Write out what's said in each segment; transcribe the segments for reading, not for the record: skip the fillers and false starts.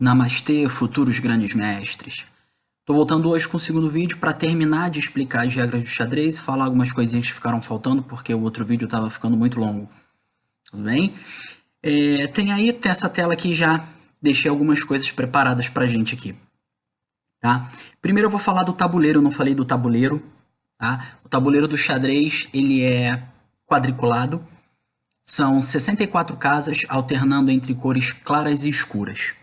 Namastê, futuros grandes mestres. Tô voltando hoje com o segundo vídeo para terminar de explicar as regras do xadrez e falar algumas coisinhas que ficaram faltando porque o outro vídeo estava ficando muito longo. Tudo bem? Tem essa tela aqui já, deixei algumas coisas preparadas pra gente aqui. Tá? Primeiro eu vou falar do tabuleiro, eu não falei do tabuleiro. Tá? O tabuleiro do xadrez ele é quadriculado. São 64 casas alternando entre cores claras e escuras.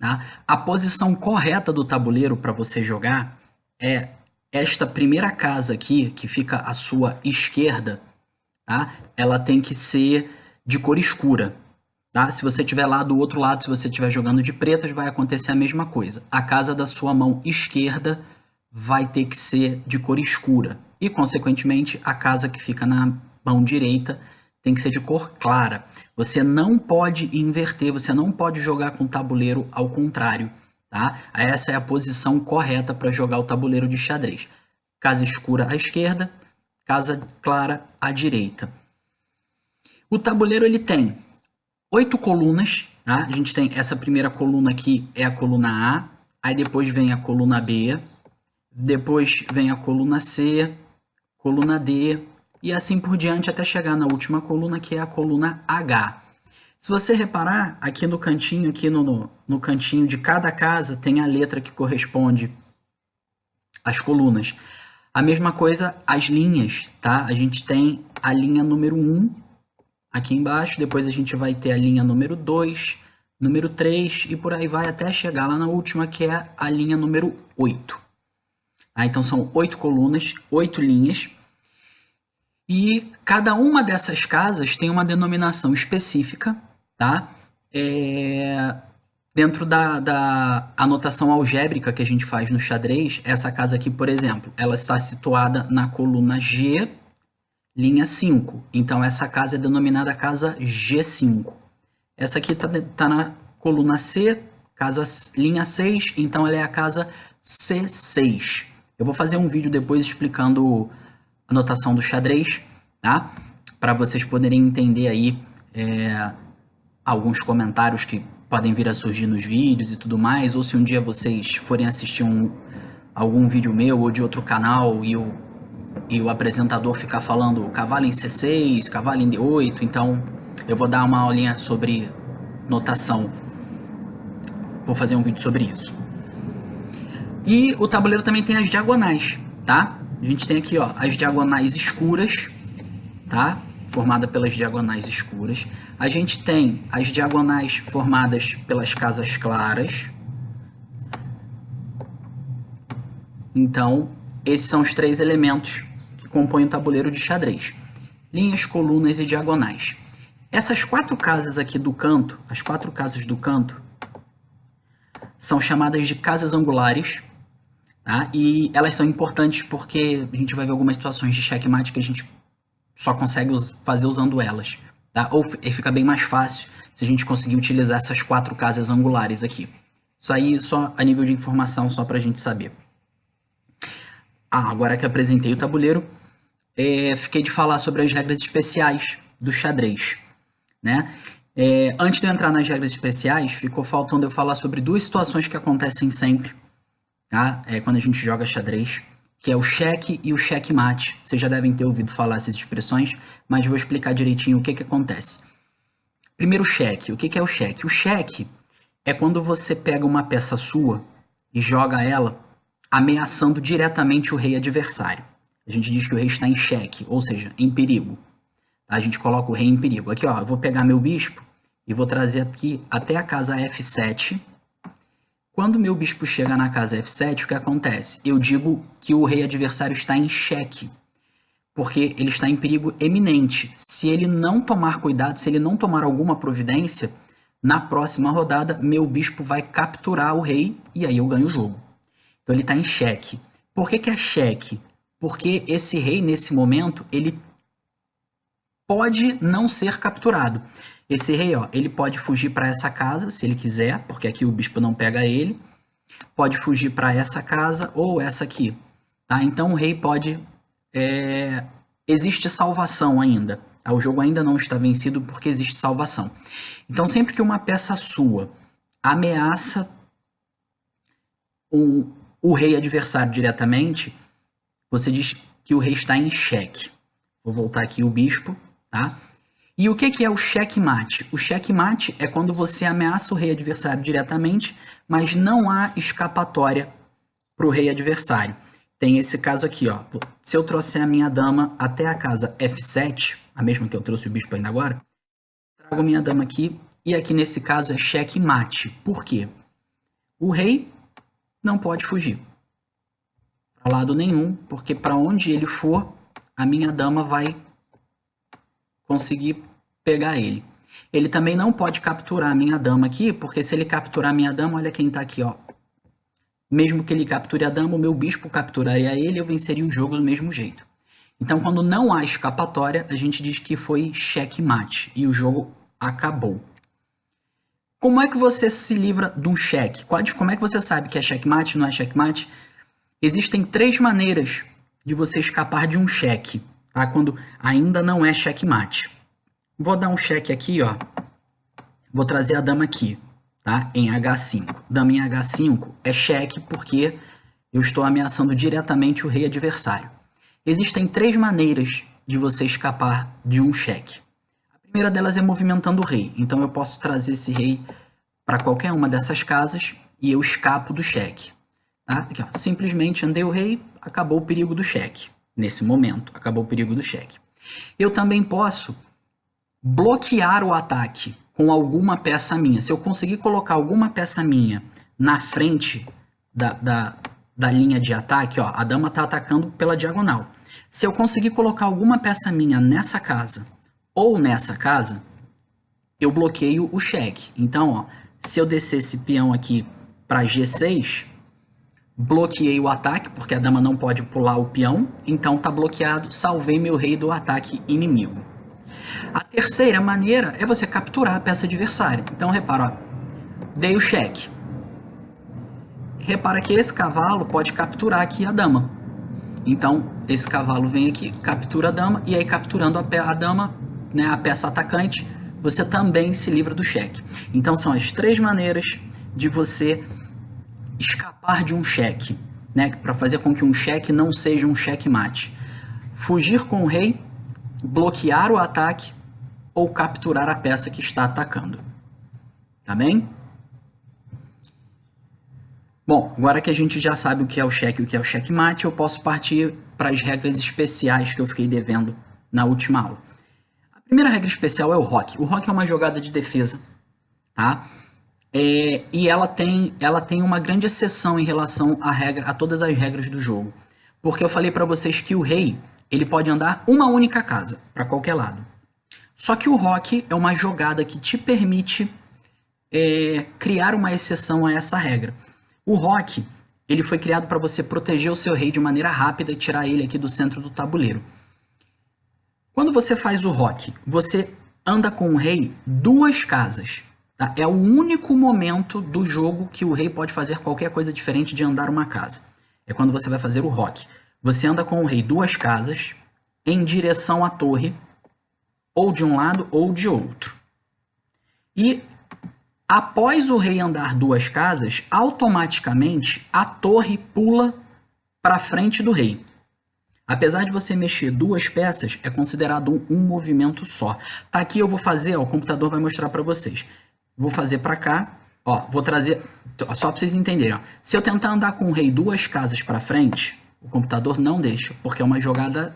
Tá? A posição correta do tabuleiro para você jogar é esta primeira casa aqui, que fica à sua esquerda. Tá? Ela tem que ser de cor escura. Tá? Se você estiver lá do outro lado, se você estiver jogando de pretas, vai acontecer a mesma coisa. A casa da sua mão esquerda vai ter que ser de cor escura. E, consequentemente, a casa que fica na mão direita tem que ser de cor clara. Você não pode inverter, você não pode jogar com o tabuleiro ao contrário. Tá? Essa é a posição correta para jogar o tabuleiro de xadrez. Casa escura à esquerda, casa clara à direita. O tabuleiro ele tem 8 colunas. Tá? A gente tem essa primeira coluna aqui, é a coluna A. Aí depois vem a coluna B. Depois vem a coluna C, coluna D. E assim por diante até chegar na última coluna, que é a coluna H. Se você reparar, aqui no cantinho, no cantinho de cada casa, tem a letra que corresponde às colunas. A mesma coisa as linhas, tá? A gente tem a linha número 1 aqui embaixo, depois a gente vai ter a linha número 2, número 3 e por aí vai até chegar lá na última, que é a linha número 8. Tá? Então são 8 colunas, 8 linhas. E cada uma dessas casas tem uma denominação específica, tá? Dentro da anotação algébrica que a gente faz no xadrez, essa casa aqui, por exemplo, ela está situada na coluna G, linha 5. Então, essa casa é denominada casa G5. Essa aqui está na coluna C, linha 6, então ela é a casa C6. Eu vou fazer um vídeo depois explicando a notação do xadrez, tá? Para vocês poderem entender aí alguns comentários que podem vir a surgir nos vídeos e tudo mais, ou se um dia vocês forem assistir algum vídeo meu ou de outro canal e o apresentador ficar falando cavalo em C6, cavalo em D8, então eu vou dar uma aulinha sobre notação. Vou fazer um vídeo sobre isso. E o tabuleiro também tem as diagonais, tá? A gente tem aqui, ó, as diagonais escuras, tá? Formada pelas diagonais escuras. A gente tem as diagonais formadas pelas casas claras. Então, esses são os 3 elementos que compõem o tabuleiro de xadrez. Linhas, colunas e diagonais. Essas 4 casas aqui do canto, as 4 casas do canto, são chamadas de casas angulares. Tá? E elas são importantes porque a gente vai ver algumas situações de checkmate que a gente só consegue fazer usando elas. Tá? Ou fica bem mais fácil se a gente conseguir utilizar essas 4 casas angulares aqui. Isso aí só a nível de informação, só para a gente saber. Agora que apresentei o tabuleiro, fiquei de falar sobre as regras especiais do xadrez. Né? Antes de eu entrar nas regras especiais, ficou faltando eu falar sobre 2 situações que acontecem sempre. Tá? Quando a gente joga xadrez, que é o cheque e o checkmate. Vocês já devem ter ouvido falar essas expressões, mas vou explicar direitinho o que acontece. Primeiro, o cheque. O que é o cheque? O cheque é quando você pega uma peça sua e joga ela ameaçando diretamente o rei adversário. A gente diz que o rei está em cheque, ou seja, em perigo. A gente coloca o rei em perigo. Aqui, ó, eu vou pegar meu bispo e vou trazer aqui até a casa F7. Quando meu bispo chega na casa F7, o que acontece? Eu digo que o rei adversário está em xeque, porque ele está em perigo eminente. Se ele não tomar cuidado, se ele não tomar alguma providência, na próxima rodada, meu bispo vai capturar o rei e aí eu ganho o jogo. Então ele está em xeque. Por que é xeque? Porque esse rei, nesse momento, ele pode não ser capturado. Esse rei, ó, ele pode fugir para essa casa, se ele quiser, porque aqui o bispo não pega ele. Pode fugir para essa casa ou essa aqui. Tá? Então o rei pode... existe salvação ainda. O jogo ainda não está vencido porque existe salvação. Então sempre que uma peça sua ameaça o rei adversário diretamente, você diz que o rei está em xeque. Vou voltar aqui o bispo, tá? E o que é o xeque-mate? O xeque-mate é quando você ameaça o rei adversário diretamente, mas não há escapatória para o rei adversário. Tem esse caso aqui, ó. Se eu trouxer a minha dama até a casa F7, a mesma que eu trouxe o bispo ainda agora, trago minha dama aqui, e aqui nesse caso é xeque-mate. Por quê? O rei não pode fugir para lado nenhum, porque para onde ele for, a minha dama vai conseguir pegar ele. Ele também não pode capturar a minha dama aqui, porque se ele capturar a minha dama, olha quem tá aqui, ó. Mesmo que ele capture a dama, o meu bispo capturaria ele e eu venceria o jogo do mesmo jeito. Então, quando não há escapatória, a gente diz que foi xeque-mate e o jogo acabou. Como é que você se livra de um cheque? Como é que você sabe que é xeque-mate, não é xeque-mate? Existem 3 maneiras de você escapar de um cheque, tá? Quando ainda não é xeque-mate. Vou dar um cheque aqui, ó. Vou trazer a dama aqui, tá? Em H5. Dama em H5 é cheque porque eu estou ameaçando diretamente o rei adversário. Existem 3 maneiras de você escapar de um cheque. A primeira delas é movimentando o rei. Então eu posso trazer esse rei para qualquer uma dessas casas e eu escapo do cheque. Tá? Aqui, ó. Simplesmente andei o rei, acabou o perigo do cheque. Nesse momento, acabou o perigo do cheque. Eu também posso bloquear o ataque com alguma peça minha. Se eu conseguir colocar alguma peça minha na frente da linha de ataque, ó, a dama está atacando pela diagonal. Se eu conseguir colocar alguma peça minha nessa casa ou nessa casa, eu bloqueio o cheque. Então, ó, se eu descer esse peão aqui para G6, bloqueei o ataque, porque a dama não pode pular o peão, então está bloqueado, salvei meu rei do ataque inimigo. A terceira maneira é você capturar a peça adversária. Então, repara, ó, dei o cheque. Repara que esse cavalo pode capturar aqui a dama. Então, esse cavalo vem aqui, captura a dama, e aí capturando a dama, né, a peça atacante, você também se livra do cheque. Então, são as 3 maneiras de você escapar de um cheque, né, para fazer com que um cheque não seja um cheque-mate. Fugir com o rei, bloquear o ataque ou capturar a peça que está atacando. Tá bem? Bom, agora que a gente já sabe o que é o cheque e o que é o checkmate, eu posso partir para as regras especiais que eu fiquei devendo na última aula. A primeira regra especial é o roque. O roque é uma jogada de defesa, tá? E ela tem uma grande exceção em relação a todas as regras do jogo. Porque eu falei para vocês que o rei ele pode andar uma única casa, para qualquer lado. Só que o roque é uma jogada que te permite criar uma exceção a essa regra. O roque ele foi criado para você proteger o seu rei de maneira rápida e tirar ele aqui do centro do tabuleiro. Quando você faz o roque, você anda com o rei 2 casas. Tá? É o único momento do jogo que o rei pode fazer qualquer coisa diferente de andar uma casa. É quando você vai fazer o roque. Você anda com o rei 2 casas em direção à torre, ou de um lado ou de outro. E após o rei andar 2 casas, automaticamente a torre pula para frente do rei. Apesar de você mexer 2 peças, é considerado um movimento só. Tá aqui eu vou fazer, ó, o computador vai mostrar para vocês. Vou fazer para cá, ó, vou trazer, só para vocês entenderem. Ó. Se eu tentar andar com o rei 2 casas para frente, o computador não deixa, porque é uma jogada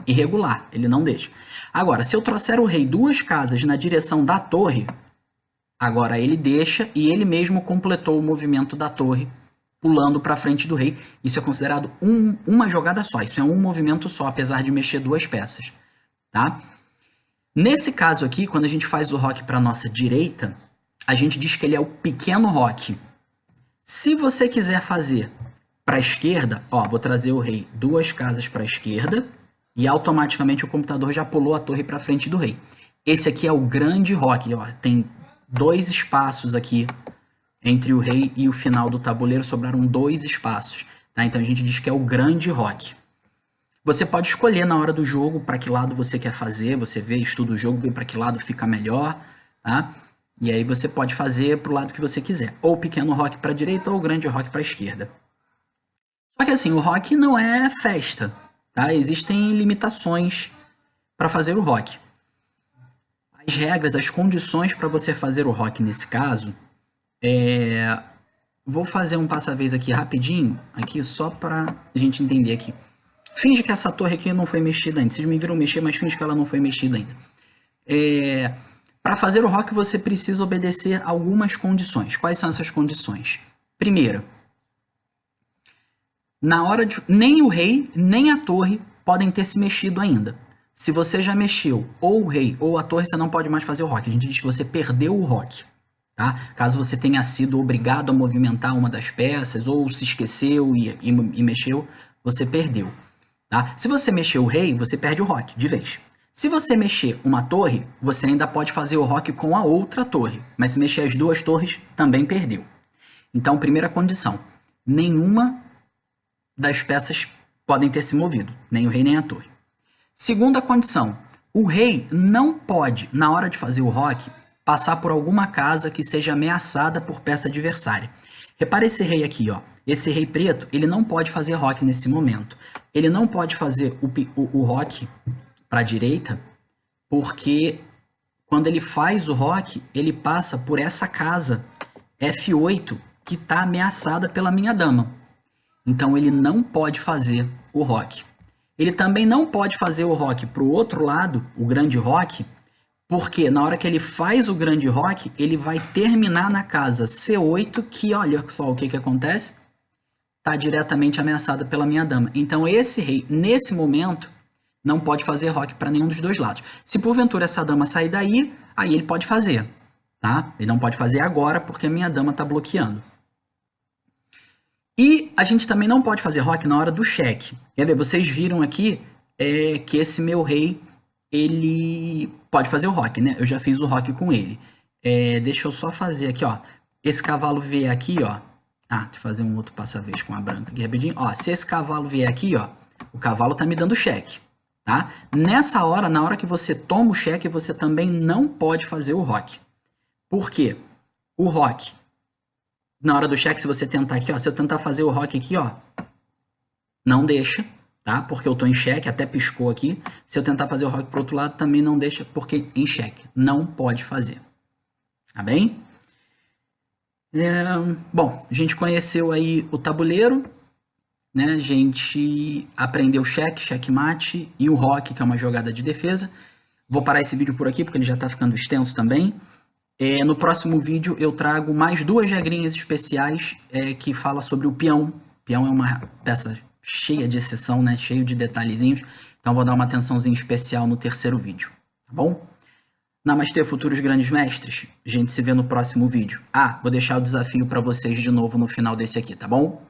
irregular, ele não deixa. Agora, se eu trouxer o rei 2 casas na direção da torre, agora ele deixa e ele mesmo completou o movimento da torre, pulando para frente do rei. Isso é considerado uma jogada só, isso é um movimento só, apesar de mexer 2 peças. Tá? Nesse caso aqui, quando a gente faz o roque para a nossa direita, a gente diz que ele é o pequeno roque. Se você quiser fazer para a esquerda, ó, vou trazer o rei 2 casas para a esquerda e automaticamente o computador já pulou a torre para frente do rei. Esse aqui é o grande roque, ó, tem 2 espaços aqui entre o rei e o final do tabuleiro, sobraram 2 espaços, tá? Então a gente diz que é o grande roque. Você pode escolher na hora do jogo para que lado você quer fazer, você vê, estuda o jogo, vê para que lado fica melhor, tá? E aí você pode fazer para o lado que você quiser, ou o pequeno roque para a direita ou o grande roque para a esquerda. Só que assim, o rock não é festa, tá? Existem limitações para fazer o rock. As regras, as condições para você fazer o rock nesse caso, vou fazer um passo-a-vez aqui rapidinho, aqui só para a gente entender aqui. Finge que essa torre aqui não foi mexida ainda. Vocês me viram mexer, mas finge que ela não foi mexida ainda. Para fazer o rock, você precisa obedecer algumas condições. Quais são essas condições? Primeira, na hora de... nem o rei, nem a torre podem ter se mexido ainda. Se você já mexeu ou o rei ou a torre, você não pode mais fazer o rock. A gente diz que você perdeu o rock. Tá? Caso você tenha sido obrigado a movimentar uma das peças ou se esqueceu e mexeu, você perdeu. Tá? Se você mexeu o rei, você perde o rock de vez. Se você mexer uma torre, você ainda pode fazer o rock com a outra torre. Mas se mexer as duas torres, também perdeu. Então, primeira condição. Nenhuma das peças podem ter se movido. Nem o rei, nem a torre. Segunda condição. O rei não pode, na hora de fazer o rock, passar por alguma casa que seja ameaçada por peça adversária. Repara esse rei aqui, ó. Esse rei preto, ele não pode fazer rock nesse momento. Ele não pode fazer o rock para a direita, porque quando ele faz o rock, ele passa por essa casa F8 que está ameaçada pela minha dama. Então ele não pode fazer o rock. Ele também não pode fazer o rock para o outro lado, o grande rock, porque na hora que ele faz o grande rock, ele vai terminar na casa C8, que olha só o que acontece, está diretamente ameaçada pela minha dama. Então esse rei, nesse momento, não pode fazer rock para nenhum dos dois lados. Se porventura essa dama sair daí, aí ele pode fazer, tá? Ele não pode fazer agora porque a minha dama está bloqueando. E a gente também não pode fazer rock na hora do cheque. Quer ver? Vocês viram aqui que esse meu rei, ele pode fazer o rock, né? Eu já fiz o rock com ele. Deixa eu só fazer aqui, ó. Esse cavalo vier aqui, ó. Ah, deixa eu fazer um outro passo-a-vez com a branca aqui rapidinho. Ó, se esse cavalo vier aqui, ó, o cavalo tá me dando cheque, tá? Nessa hora, na hora que você toma o cheque, você também não pode fazer o rock. Por quê? O rock, na hora do cheque, se você tentar aqui, ó, se eu tentar fazer o rock aqui, ó, não deixa, tá? Porque eu tô em cheque, até piscou aqui. Se eu tentar fazer o rock pro outro lado, também não deixa, porque em cheque. Não pode fazer. Tá bem? Bom, a gente conheceu aí o tabuleiro, né? A gente aprendeu cheque, checkmate e o rock, que é uma jogada de defesa. Vou parar esse vídeo por aqui, porque ele já tá ficando extenso também. No próximo vídeo eu trago mais 2 regrinhas especiais que fala sobre o peão. O peão é uma peça cheia de exceção, né? Cheio de detalhezinhos. Então vou dar uma atençãozinha especial no terceiro vídeo, tá bom? Namastê, futuros grandes mestres. A gente se vê no próximo vídeo. Vou deixar o desafio para vocês de novo no final desse aqui, tá bom?